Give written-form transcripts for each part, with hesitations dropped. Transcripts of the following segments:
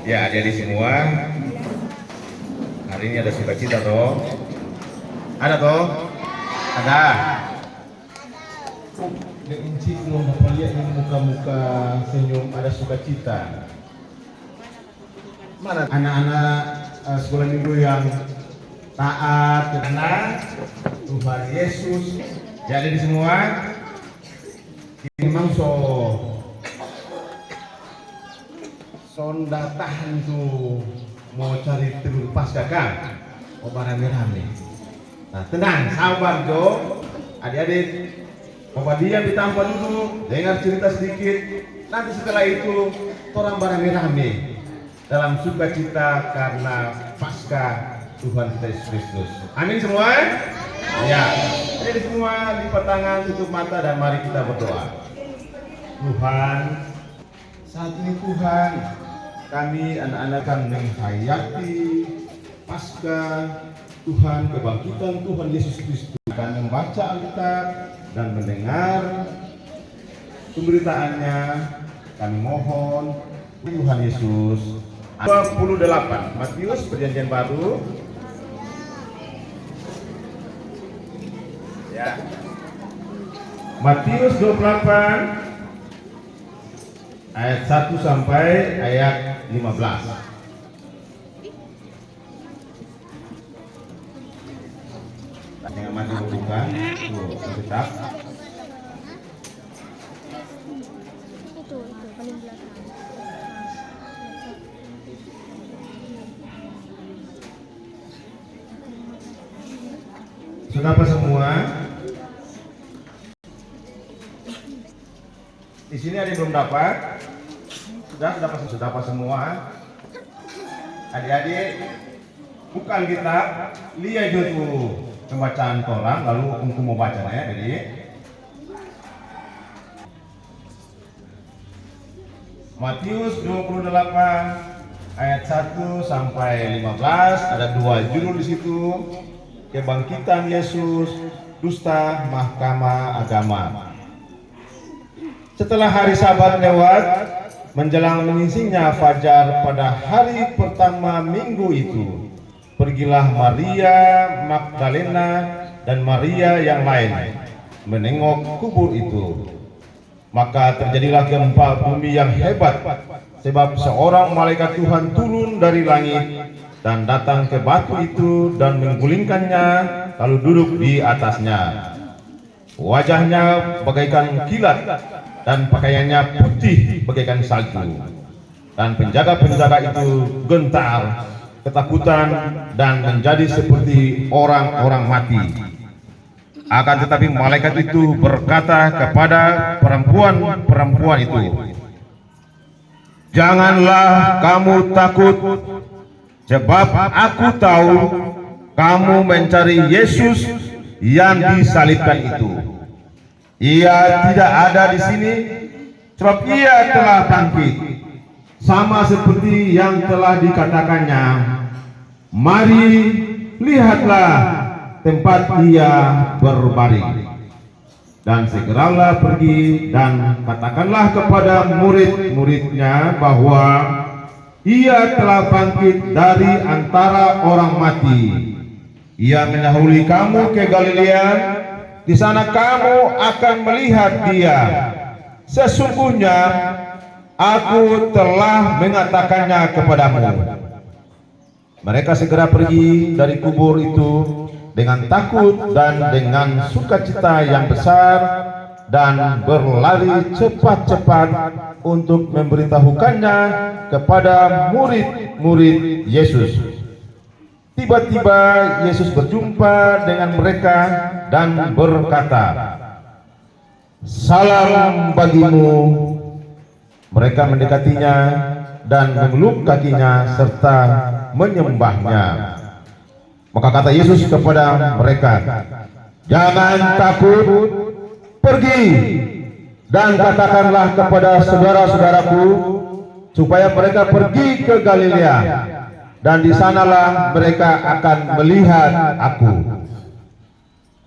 Ya, adik-adik semua, hari ini ada sukacita toh? Ada toh? Ada. Encik belum dapat lihat yang muka-muka senyum ada sukacita. Mana anak-anak sekolah minggu yang taat karena Tuhan Yesus? Jadi semua memang sonda tahan tuh mau cari telur pasca kan? Oh rame-rame. Nah tenang, sabar Jo, adik-adik. Bapak diam ditampar dulu, dengar cerita sedikit. Nanti setelah itu orang rame-rame dalam sukacita karena pasca Tuhan Yesus Kristus. Amin semua? Ya. Jadi semua lipat tangan, tutup mata dan mari kita berdoa. Tuhan, saat ini Tuhan, kami anak-anak akan menghayati pasca Tuhan, kebangkitan Tuhan Yesus Kristus. Akan membaca Alkitab dan mendengar pemberitaannya. Kami mohon Tuhan Yesus. 28 Matius Perjanjian Baru ya. Matius 28 ayat 1 sampai ayat 15. Yang mati bukan tuh Alkitab. Itu paling belakang. Sudah apa semua? Di sini ada yang belum dapat? Sudah apa semua? Adik-adik, bukan kita lihat dulu pembacaan Torah, lalu aku mau bacanya ya. Jadi Matius 28 ayat 1 sampai 15 ada dua judul di situ. Kebangkitan Yesus, dusta mahkamah agama. Setelah hari Sabat lewat, menjelang menyingsingnya fajar pada hari pertama minggu itu, pergilah Maria Magdalena dan Maria yang lain menengok kubur itu. Maka terjadilah gempa bumi yang hebat, sebab seorang malaikat Tuhan turun dari langit dan datang ke batu itu dan menggulingkannya, lalu duduk di atasnya. Wajahnya bagaikan kilat dan pakaiannya putih bagaikan salju. Dan penjaga-penjaga itu gentar, ketakutan dan menjadi seperti orang-orang mati. Akan tetapi malaikat itu berkata kepada perempuan-perempuan itu, "Janganlah kamu takut, sebab aku tahu kamu mencari Yesus yang disalibkan itu. Ia tidak ada di sini, sebab ia telah bangkit, sama seperti yang telah dikatakannya. Mari, lihatlah tempat ia berbaring. Dan segeralah pergi dan katakanlah kepada murid-muridnya bahwa ia telah bangkit dari antara orang mati. Ia mendahului kamu ke Galilea, di sana kamu akan melihat dia. Sesungguhnya aku telah mengatakannya kepadamu." Mereka segera pergi dari kubur itu dengan takut dan dengan sukacita yang besar, dan berlari cepat-cepat untuk memberitahukannya kepada murid-murid Yesus. Tiba-tiba Yesus berjumpa dengan mereka dan berkata, "Salam bagimu." Mereka mendekatinya dan memeluk kakinya serta menyembahnya. Maka kata Yesus kepada mereka, "Jangan takut, pergi dan katakanlah kepada saudara-saudaraku supaya mereka pergi ke Galilea, dan di sanalah mereka akan melihat aku."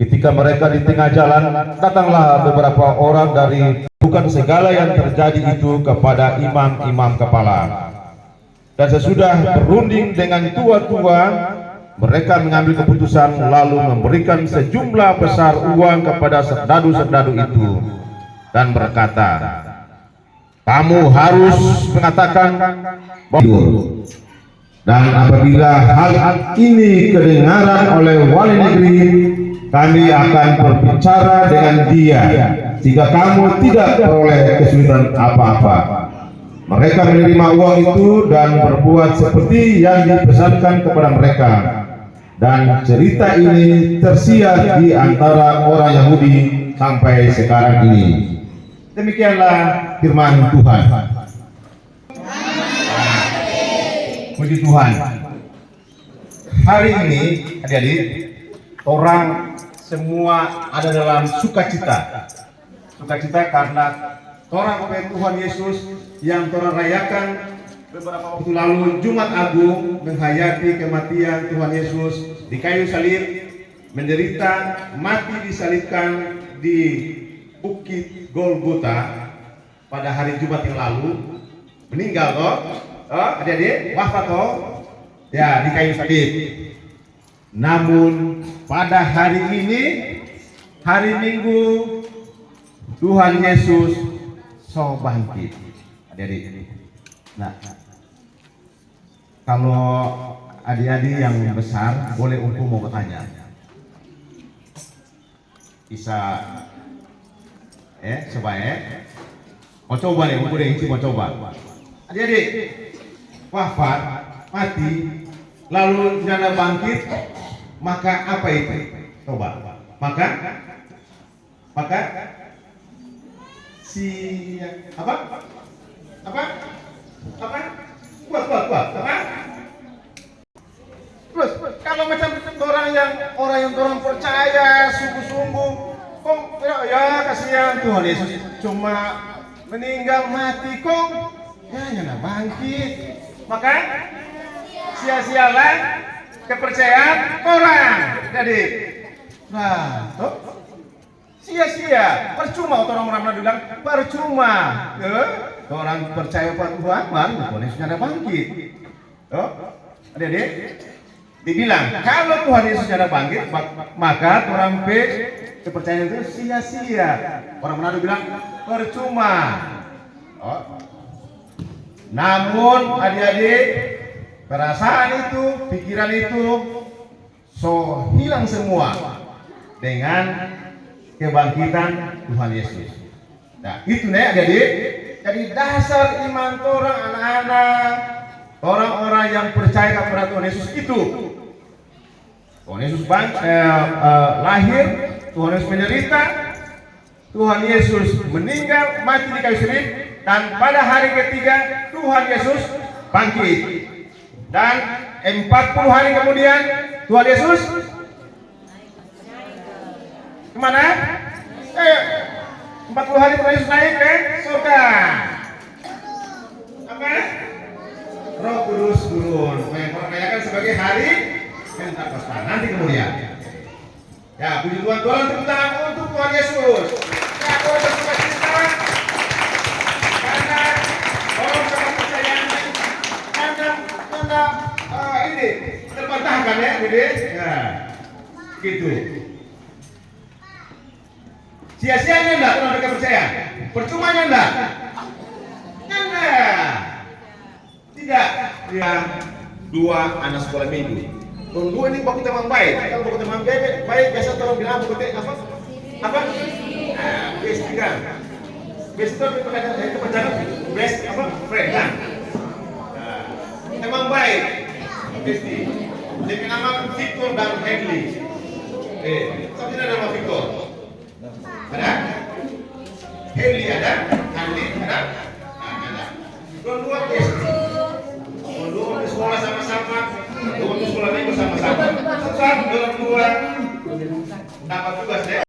Ketika mereka di tengah jalan, datanglah beberapa orang dari bukan segala yang terjadi itu kepada imam-imam kepala. Dan sesudah berunding dengan tua-tua, mereka mengambil keputusan lalu memberikan sejumlah besar uang kepada serdadu-serdadu itu dan berkata, kamu harus mengatakan bahwa, dan apabila hal ini kedengaran oleh wali negeri, kami akan berbicara dengan dia jika kamu tidak peroleh kesulitan apa-apa. Mereka menerima uang itu dan berbuat seperti yang dipesankan kepada mereka. Dan cerita ini tersiar di antara orang Yahudi sampai sekarang ini. Demikianlah firman Tuhan. Puji Tuhan. Hari ini, adik-adik, orang semua ada dalam sukacita. Sukacita karena orang oleh Tuhan Yesus yang Tuhan rayakan beberapa waktu lalu, Jumat Agung, menghayati kematian Tuhan Yesus di kayu salib, menderita, mati disalibkan di Bukit Golgota pada hari Jumat yang lalu, meninggal toh, adik-adik, wafat toh, ya di kayu salib. Namun pada hari ini, hari Minggu, Tuhan Yesus so bangkit, adik-adik. Nah, kalau adik-adik yang besar boleh Umpu mau bertanya. Bisa, coba mau coba nih, Umpu deh, mau coba. Adik-adik, wafat, mati, lalu nyana bangkit, maka apa itu? Coba, maka si apa? Kuat, apa? Terus kalau macam orang yang percaya sungguh-sungguh, kok ya kasihan Tuhan Yesus cuma meninggal mati kok, ya nyana bangkit, maka sia-sialah kepercayaan orang. Jadi, nah, sia-sia, percuma orang-orang bilang percuma. Orang percaya pada Tuhan, Tuhan Yesus nyana bangkit. Adik-adik, dibilang kalau Tuhan Yesus nyana bangkit, maka orang kepercayaan itu sia-sia. Orang Manado bilang percuma. Namun adik-adik, perasaan itu, pikiran itu so hilang semua dengan kebangkitan Tuhan Yesus. Nah, itu nih adik-adik. Jadi dasar iman orang anak-anak, orang-orang yang percaya kepada Tuhan Yesus itu. Tuhan Yesus lahir, Tuhan Yesus menderita, Tuhan Yesus meninggal, mati di kayu salib, dan pada hari ketiga Tuhan Yesus bangkit. Dan 40 hari kemudian Tuhan Yesus kemana? 40 hari Tuhan Yesus naik ke surga. Apa? Roh Kudus turun, merayakan sebagai hari Pentakosta. Nanti kemudian. Ya, puji Tuhan, tepuk tangan untuk Tuhan Yesus. Ya, Tuhan bersuka cita karena orang kepercayaannya karena ini terbantahkan ya, Budi. Ya, gitu. Sia-sianya enggak orang mereka percaya? Percumanya enggak? Enggak. Tidak. Ya, 2 anak sekolah minggu. Dua ini baku teman baik. Kalau baku teman baik biasa orang bilang baku apa? Apa? Best kan. Best itu kepanjangan best apa? Friend kan. Teman baik. Besti. Dia nama Victor dan Henry. Tapi tidak ada nama Victor. Ada? Henry ada? Henry ada? Ada. Dua besti. Dua di sekolah sama-sama. Dua di sekolah minggu sama-sama. Dua dapat tugas deh.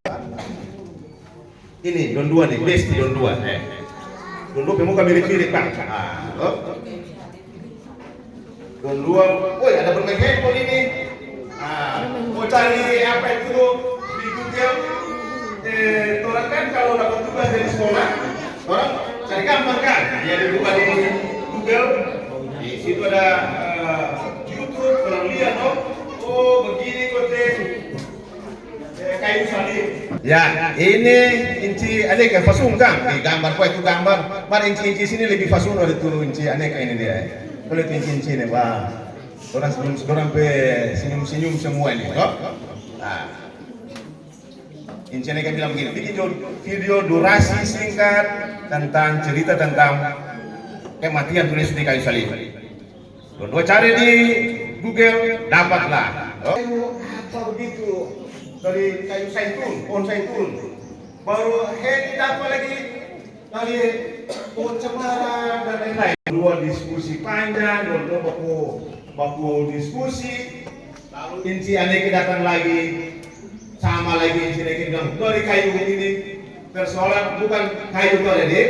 Ini don 2 nih, besti don 2. Don 2 pemuka mirip-mirip Bang. Don 2. Woi, ada bermain handphone ini. Mau cari apa itu di Google? Orang kan kalau dapat tugas dari sekolah, orang cari gambar kan? Dia dibuka di Google. situ ada YouTube, orang lihat dong. Oh begini kote kayu salib. Ya, ini inci aneka fasung kan? Di gambar kau itu gambar. Mar inci sini lebih fasung dari itu inci aneka ini dia. Kalau itu inci nih, wah. Orang sampai senyum semua ini, toh? Nah, inci aneka bilang begini, bikin video durasi singkat tentang cerita tentang kematian tulis di kayu salib. Lo cari di Google, dapatlah. Oh, apa begitu? Dari kayu zaitun, pohon zaitun. Baru dapat lagi dari pohon cemara dan lain-lain. Dua diskusi panjang, dua baku diskusi. Lalu inci aneka datang lagi, sama lagi inci aneka bilang dari kayu ini persoalan bukan kayu itu ada deh.